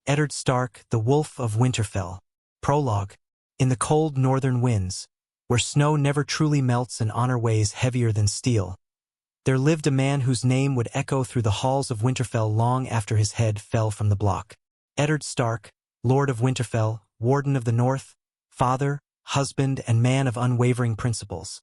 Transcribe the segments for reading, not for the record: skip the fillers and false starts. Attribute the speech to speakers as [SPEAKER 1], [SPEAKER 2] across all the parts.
[SPEAKER 1] Eddard Stark, the Wolf of Winterfell. Prologue. In the cold northern winds, where snow never truly melts and honor weighs heavier than steel, there lived a man whose name would echo through the halls of Winterfell long after his head fell from the block. Eddard Stark, Lord of Winterfell, Warden of the North, father, husband, and man of unwavering principles.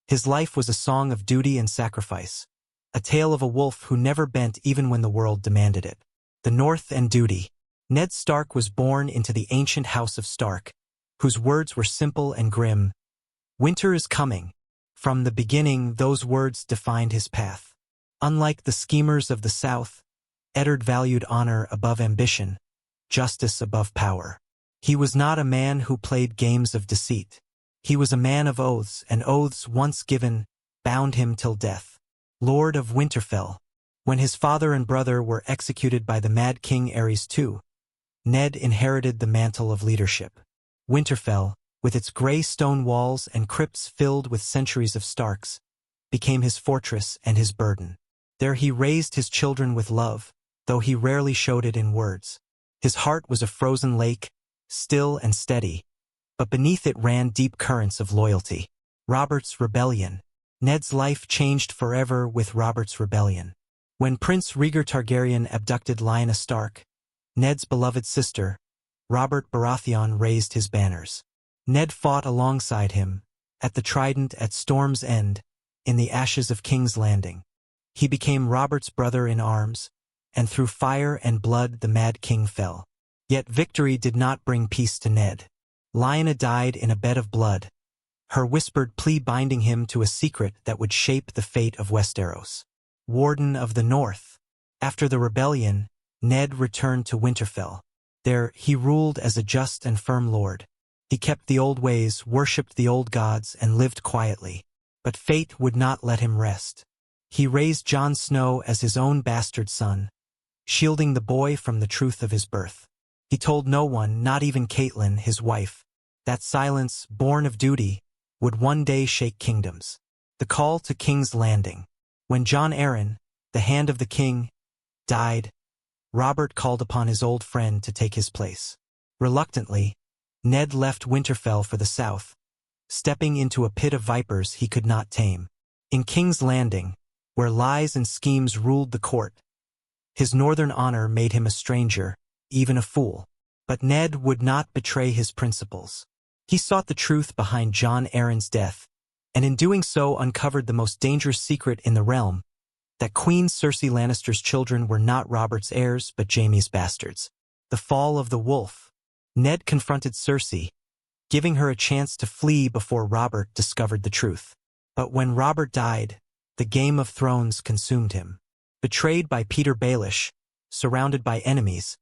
[SPEAKER 1] His life was a song of duty and sacrifice, a tale of a wolf who never bent even when the world demanded it. The North and duty. Ned Stark was born into the ancient house of Stark, whose words were simple and grim. Winter is coming. From the beginning, those words defined his path. Unlike the schemers of the South, Eddard valued honor above ambition, justice above power. He was not a man who played games of deceit. He was a man of oaths, and oaths once given bound him till death. Lord of Winterfell. When his father and brother were executed by the Mad King Aerys II, Ned inherited the mantle of leadership. Winterfell, with its gray stone walls and crypts filled with centuries of Starks, became his fortress and his burden. There he raised his children with love, though he rarely showed it in words. His heart was a frozen lake, still and steady, but beneath it ran deep currents of loyalty. Robert's Rebellion. Ned's life changed forever with Robert's Rebellion. When Prince Rhaegar Targaryen abducted Lyanna Stark, Ned's beloved sister, Robert Baratheon raised his banners. Ned fought alongside him, at the Trident at Storm's End, in the ashes of King's Landing. He became Robert's brother in arms, and through fire and blood the Mad King fell. Yet victory did not bring peace to Ned. Lyanna died in a bed of blood, her whispered plea binding him to a secret that would shape the fate of Westeros. Warden of the North. After the rebellion, Ned returned to Winterfell. There, he ruled as a just and firm lord. He kept the old ways, worshipped the old gods, and lived quietly. But fate would not let him rest. He raised Jon Snow as his own bastard son, shielding the boy from the truth of his birth. He told no one, not even Catelyn, his wife, that silence, born of duty, would one day shake kingdoms. The call to King's Landing. When Jon Arryn, the Hand of the King, died, Robert called upon his old friend to take his place. Reluctantly, Ned left Winterfell for the south, stepping into a pit of vipers he could not tame. In King's Landing, where lies and schemes ruled the court, his northern honor made him a stranger, even a fool. But Ned would not betray his principles. He sought the truth behind Jon Arryn's death, and in doing so uncovered the most dangerous secret in the realm, that Queen Cersei Lannister's children were not Robert's heirs but Jaime's bastards. The fall of the wolf. Ned confronted Cersei, giving her a chance to flee before Robert discovered the truth. But when Robert died, the Game of Thrones consumed him. Betrayed by Peter Baelish, surrounded by enemies,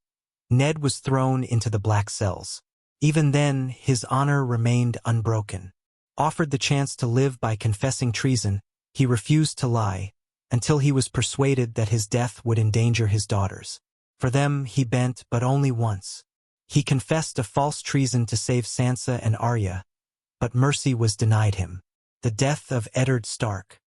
[SPEAKER 1] Ned was thrown into the black cells. Even then, his honor remained unbroken. Offered the chance to live by confessing treason, he refused to lie, until he was persuaded that his death would endanger his daughters. For them he bent, but only once. He confessed a false treason to save Sansa and Arya, but mercy was denied him. The death of Eddard Stark.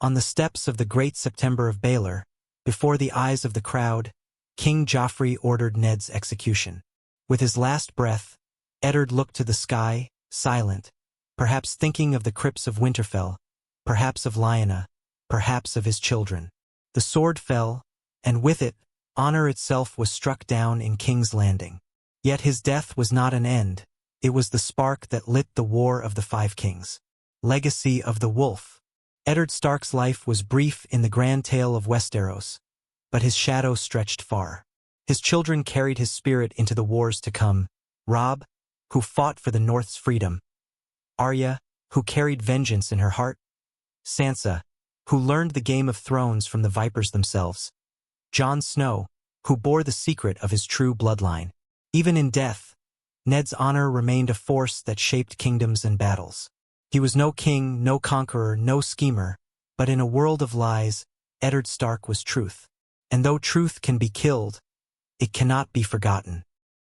[SPEAKER 1] On the steps of the Great September of Baelor, before the eyes of the crowd, King Joffrey ordered Ned's execution. With his last breath, Eddard looked to the sky, silent, perhaps thinking of the crypts of Winterfell, perhaps of Lyanna, perhaps of his children. The sword fell, and with it, honor itself was struck down in King's Landing. Yet his death was not an end. It was the spark that lit the War of the Five Kings. Legacy of the Wolf. Eddard Stark's life was brief in the grand tale of Westeros, but his shadow stretched far. His children carried his spirit into the wars to come. Robb, who fought for the North's freedom. Arya, who carried vengeance in her heart. Sansa, who learned the Game of Thrones from the Vipers themselves. Jon Snow, who bore the secret of his true bloodline. Even in death, Ned's honor remained a force that shaped kingdoms and battles. He was no king, no conqueror, no schemer, but in a world of lies, Eddard Stark was truth. And though truth can be killed, it cannot be forgotten.